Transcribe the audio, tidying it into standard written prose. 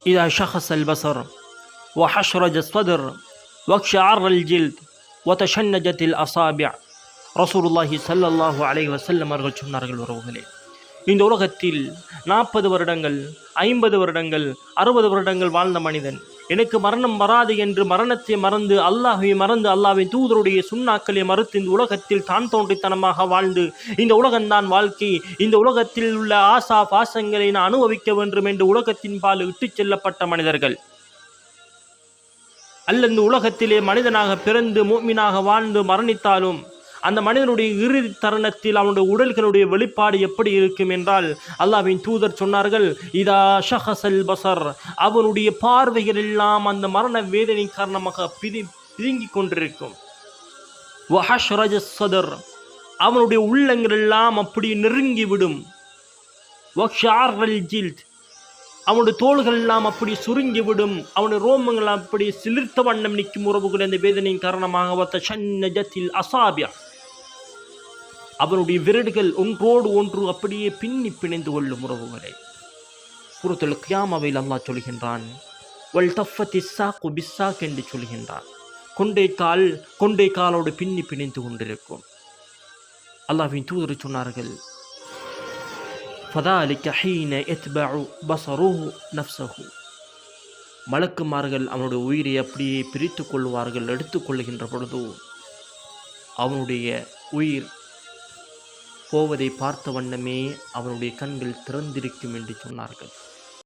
إذا شخص البصر وحشرج الصدر واقشعر الجلد وتشنجت الأصابع. ரசூலுல்லாஹி ஸல்லல்லாஹு அலைஹி வஸல்லம் அவர்கள் சொன்னார்கள், உறவுகளே, இந்த உலகத்தில் 40 வருடங்கள் 50 வருடங்கள் 60 வருடங்கள் வாழ்ந்த மனிதன் எனக்கு மரணம் வராது என்று மரணத்தை மறந்து அல்லாஹை மறந்து அல்லாஹ்வின் தூதருடைய சுன்னாக்களை மறுத்து இந்த உலகத்தில் தான் தோன்றித்தனமாக வாழ்ந்து இந்த உலகம்தான் வாழ்க்கை, இந்த உலகத்தில் உள்ள ஆசா பாசங்களை நான் அனுபவிக்க வேண்டும் என்று உலகத்தின் பால் இட்டுச் செல்லப்பட்ட மனிதர்கள் அல்ல. இந்த உலகத்திலே மனிதனாக பிறந்து முஃமினாக வாழ்ந்து மரணித்தாலும் அந்த மனிதனுடைய இறுதி தருணத்தில் அவனுடைய உடல்களுடைய வெளிப்பாடு எப்படி இருக்கும் என்றால், அல்லாஹ்வின் தூதர் சொன்னார்கள், இதா ஷஹஸல் பஸர், அவனுடைய பார்வைகள் எல்லாம் அந்த மரண வேதனை காரணமாக பிதுங்கிக் கொண்டிருக்கும். வஹஷ்ரஜ ஸதர், அவனுடைய உள்ளங்கள் எல்லாம் அப்படி நெருங்கிவிடும். வக்ஷாரல் ஜில்த், அவனுடைய தோள்கள் எல்லாம் அப்படி சுருங்கிவிடும். அவனுடைய ரோமங்கள் அப்படி சிலிர்த்த வண்ணம் நிற்கும். உறவுகள் அந்த வேதனையின் காரணமாக வத்தஷன்னஜத்தில் அசாபியா, அவனுடைய விரடுகள் ஒன்றோடு ஒன்று அப்படியே பின்னி பிணைந்து கொள்ளும். உறவுகளை சூரத்துல் கியாமாவில் அல்லாஹ் சொல்கின்றான், வல் தஃபத்தி ஸாக்கு பிஸ்ஸாக் என்று சொல்கின்றான். கொண்டை காலோடு பின்னி பிணைந்து கொண்டிருக்கும். அல்லாஹ்வின் தூதர் சொன்னார்கள், ஃபதாலிக ஹீன யத்பஉ பஸருஹு நஃப்ஸஹு, மலக்குமார்கள் அவனுடைய உயிரை அப்படியே பிரித்து கொள்வார்கள். எடுத்துக்கொள்கின்ற பொழுது அவனுடைய உயிர் போவதை பார்த்த வண்ணமே அவனுடைய கண்கள் திறந்திருக்கும் என்று சொன்னார்கள்.